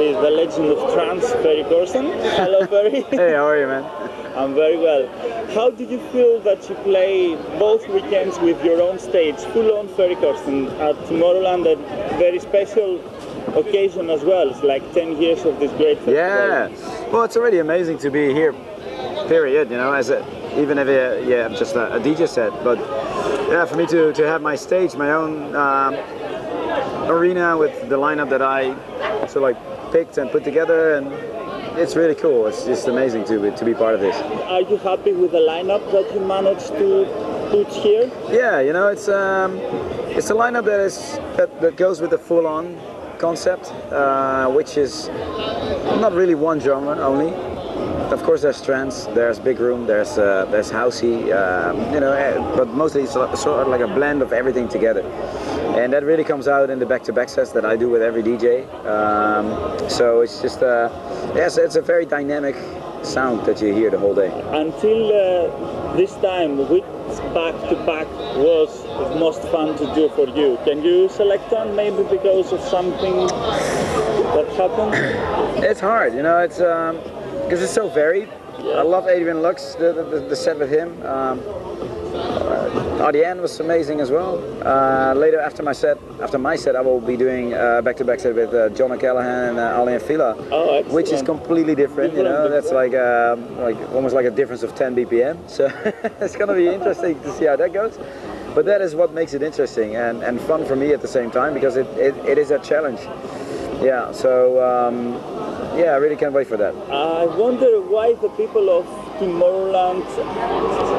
with the legend of trance, Ferry Corsten. Hello, Ferry. Hey, how are you, man? I'm very well. How did you feel that you play both weekends with your own stage, full-on Ferry Corsten at Tomorrowland, a very special occasion as well? It's like 10 years of this great festival. Yeah. Well, it's already amazing to be here. Period. You know, even if just a DJ set, but yeah, for me to have my stage, my own arena with the lineup that I sort of like picked and put together, and it's really cool. It's just amazing to be part of this. Are you happy with the lineup that you managed to put here? Yeah, you know, it's a lineup that goes with the full-on concept, which is not really one genre only. Of course, there's trance, there's big room, there's housey, you know, but mostly it's sort of like a blend of everything together, and that really comes out in the back-to-back sets that I do with every DJ. So it's just, yes, it's a very dynamic sound that you hear the whole day. Until this time, which back-to-back was the most fun to do for you? Can you select one, maybe because of something that happened? It's hard, you know, it's because it's so varied. Yeah. I love Adrian Lux, the set with him. RDN was amazing as well. Later after my set, I will be doing back-to-back set with John O'Callaghan and Ali Fila, which is completely different. You know, that's like almost like a difference of 10 BPM. So it's gonna be interesting to see how that goes. But that is what makes it interesting and fun for me at the same time, because it is a challenge. Yeah. So. Yeah, I really can't wait for that. I wonder why the people of Tomorrowland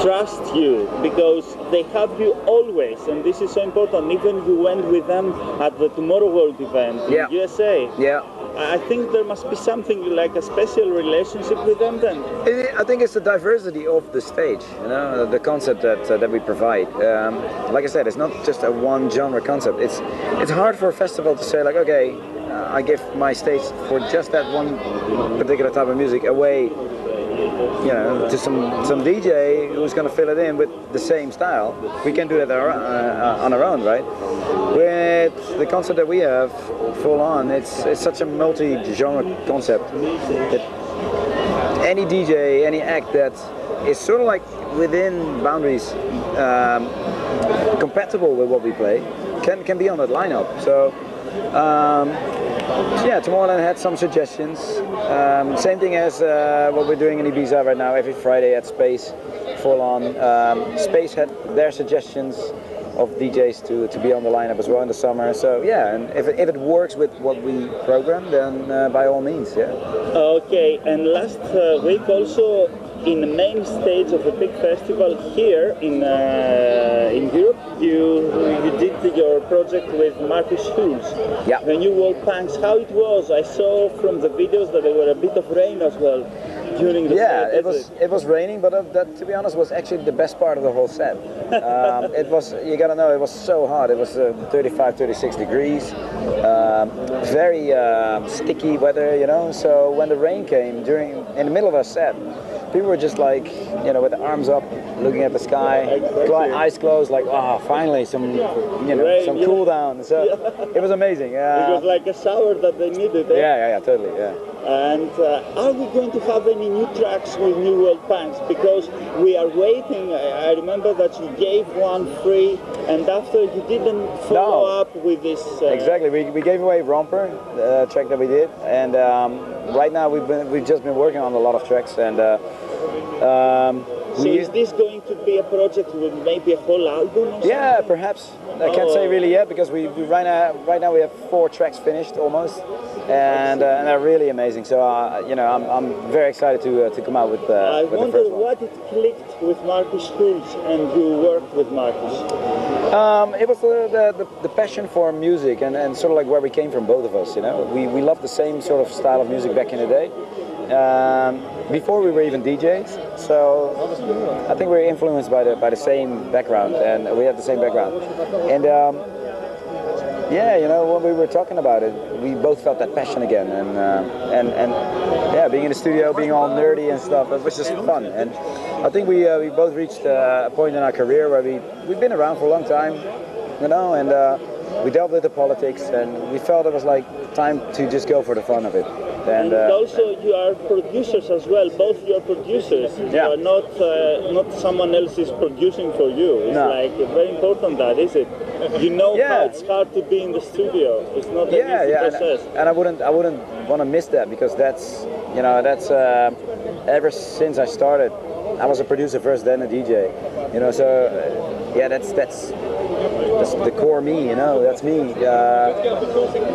trust you, because they have you always, and this is so important. Even you went with them at the Tomorrowland event in USA. Yeah. I think there must be something like a special relationship with them then. I think it's the diversity of the stage, you know, the concept that we provide. Like I said, it's not just a one genre concept. It's hard for a festival to say like, okay, I give my stage for just that one particular type of music away, you know, to some DJ who's going to fill it in with the same style. We can do that on our own, right? With the concept that we have, full on, it's such a multi-genre concept that any DJ, any act that is sort of like within boundaries, compatible with what we play, can be on that lineup. So. Yeah, Tomorrowland had some suggestions. Same thing as what we're doing in Ibiza right now, every Friday at Space, full on. Space had their suggestions of DJs to be on the lineup as well in the summer. So yeah, and if it works with what we program, then by all means, yeah. Okay, and last week also in the main stage of a big festival here in Europe, you did your project with Marcus Schulz, the New World Punks. How it was? I saw from the videos that there were a bit of rain as well during the set. It was raining, but that, to be honest, was actually the best part of the whole set. It was, you gotta know, it was so hot. It was 35, 36 degrees, very sticky weather, you know. So when the rain came in the middle of our set, people were just like, you know, with the arms up, looking at the sky, eyes closed, like, finally some, you know, rain, some cool down. So it was amazing. It was like a shower that they needed. Yeah, totally, yeah. And are we going to have any new tracks with New World Punks? Because we are waiting. I remember that you gave one free, and after you didn't follow up with this. Exactly, we gave away Romper, the track that we did, and right now we've just been working on a lot of tracks, and. So is this going to be a project with maybe a whole album? Or yeah, perhaps. I can't say really yet, because we right now we have 4 tracks finished almost, and they're really amazing. So you know, I'm very excited to come out with the first one. I wonder what it clicked with Marcus Schulz and you worked with Marcus. It was the passion for music and sort of like where we came from, both of us. You know, we loved the same sort of style of music back in the day. Before we were even DJs, so I think we're influenced by the same background, and we have the same background. And yeah, you know, when we were talking about it, we both felt that passion again, and yeah, being in the studio, being all nerdy and stuff, it was just fun. And I think we both reached a point in our career where we've been around for a long time, you know, and we dealt with the politics, and we felt it was like time to just go for the fun of it. And also you are producers as well, both you are producers. Yeah. You are not someone else is producing for you. It's like very important that, is it? You know how it's hard to be in the studio. It's not an easy process. And I wouldn't want to miss that, because that's, you know, that's ever since I started, I was a producer first, then a DJ. You know, so yeah, that's the core me. You know, that's me.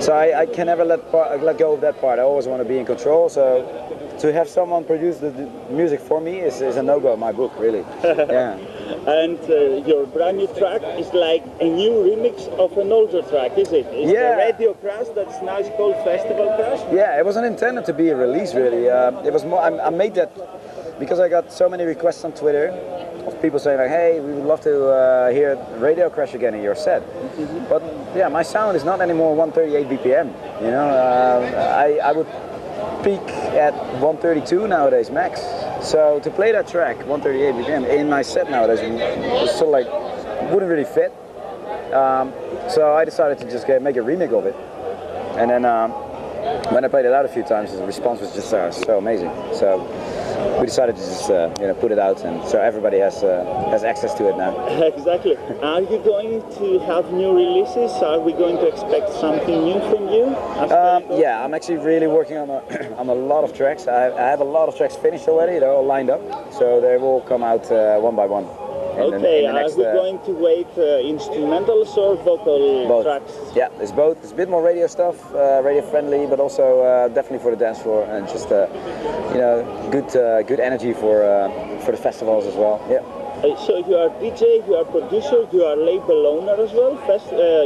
So I can never let go of that part. I always want to be in control. So to have someone produce the music for me is a no-go in my book, really. Yeah. And your brand new track is like a new remix of an older track, is it? It's the Radio Crash that's now called Festival Crash? Yeah, it wasn't intended to be a release, really. It was more, I made that because I got so many requests on Twitter of people saying like, hey, we would love to hear Radio Crash again in your set. But yeah, my sound is not anymore 138 BPM. You know, I would peak at 132 nowadays max. So to play that track 138 BPM in my set nowadays was sort of like wouldn't really fit. So I decided to just make a remake of it. And then when I played it out a few times, the response was just so amazing. So we decided to just put it out, and so everybody has access to it now. Exactly. Are you going to have new releases? Are we going to expect something new from you? Yeah, I'm actually really working on on a lot of tracks. I have a lot of tracks finished already. They're all lined up, so they will come out one by one. Okay, are we going to wait instrumentals or vocal tracks? Yeah, it's both. It's a bit more radio stuff, radio friendly, but also definitely for the dance floor, and just good energy for the festivals as well. Yeah. So you are DJ, you are producer, you are label owner as well.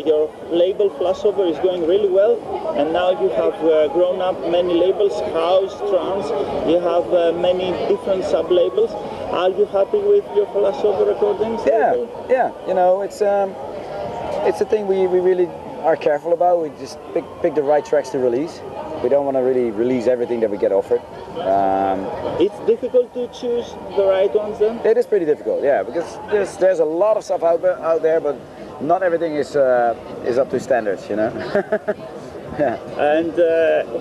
Your label Flashover is going really well, and now you have grown up many labels, house, trance. You have many different sub-labels. Are you happy with your Flashover recordings? Yeah. You know, it's a thing we really are careful about. We just pick the right tracks to release. We don't want to really release everything that we get offered. It's difficult to choose the right ones then? It is pretty difficult, yeah, because there's a lot of stuff out there, but not everything is up to standards, you know. Yeah. And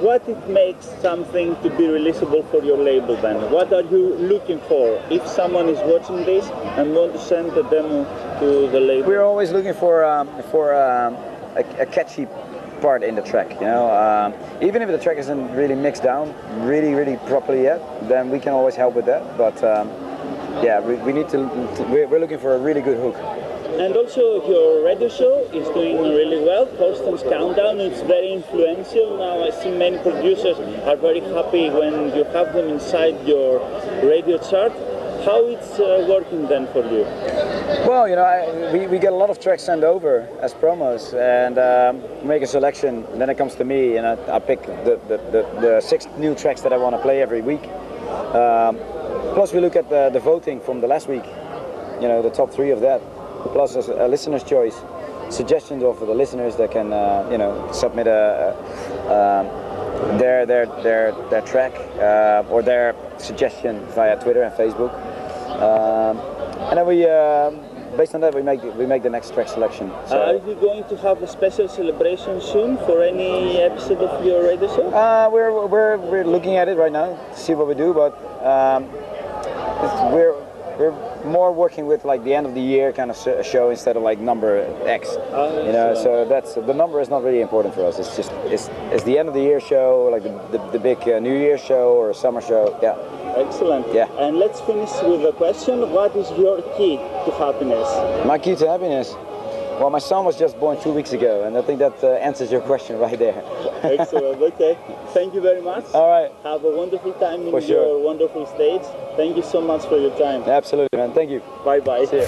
what it makes something to be releasable for your label then? What are you looking for if someone is watching this and want to send the demo to the label? We're always looking for a catchy part in the track, you know. Even if the track isn't really mixed down really properly yet, then we can always help with that. But yeah, we need to. We're looking for a really good hook. And also your radio show is doing really well. Corsten's Countdown, it's very influential. Now I see many producers are very happy when you have them inside your radio chart. How it's working then for you? Well, you know, we get a lot of tracks sent over as promos, and make a selection. And then it comes to me, and I pick the 6 new tracks that I want to play every week. Plus we look at the voting from the last week. You know, the top 3 of that. Plus a listener's choice, suggestions of the listeners that can submit their track or their suggestion via Twitter and Facebook, and then we based on that we make the next track selection. So, are you going to have a special celebration soon for any episode of your radio show? We're looking at it right now to see what we do, but we're more working with like the end of the year kind of show instead of like number X, you know. So that's the number is not really important for us. It's just it's the end of the year show, like the big New Year show or summer show. Yeah. Excellent. Yeah. And let's finish with a question. What is your key to happiness? My key to happiness? Well, my son was just born 2 weeks ago, and I think that answers your question right there. Excellent. Okay. Thank you very much. All right. Have a wonderful time in your wonderful stage. Thank you so much for your time. Absolutely, man. Thank you. Bye-bye. See you.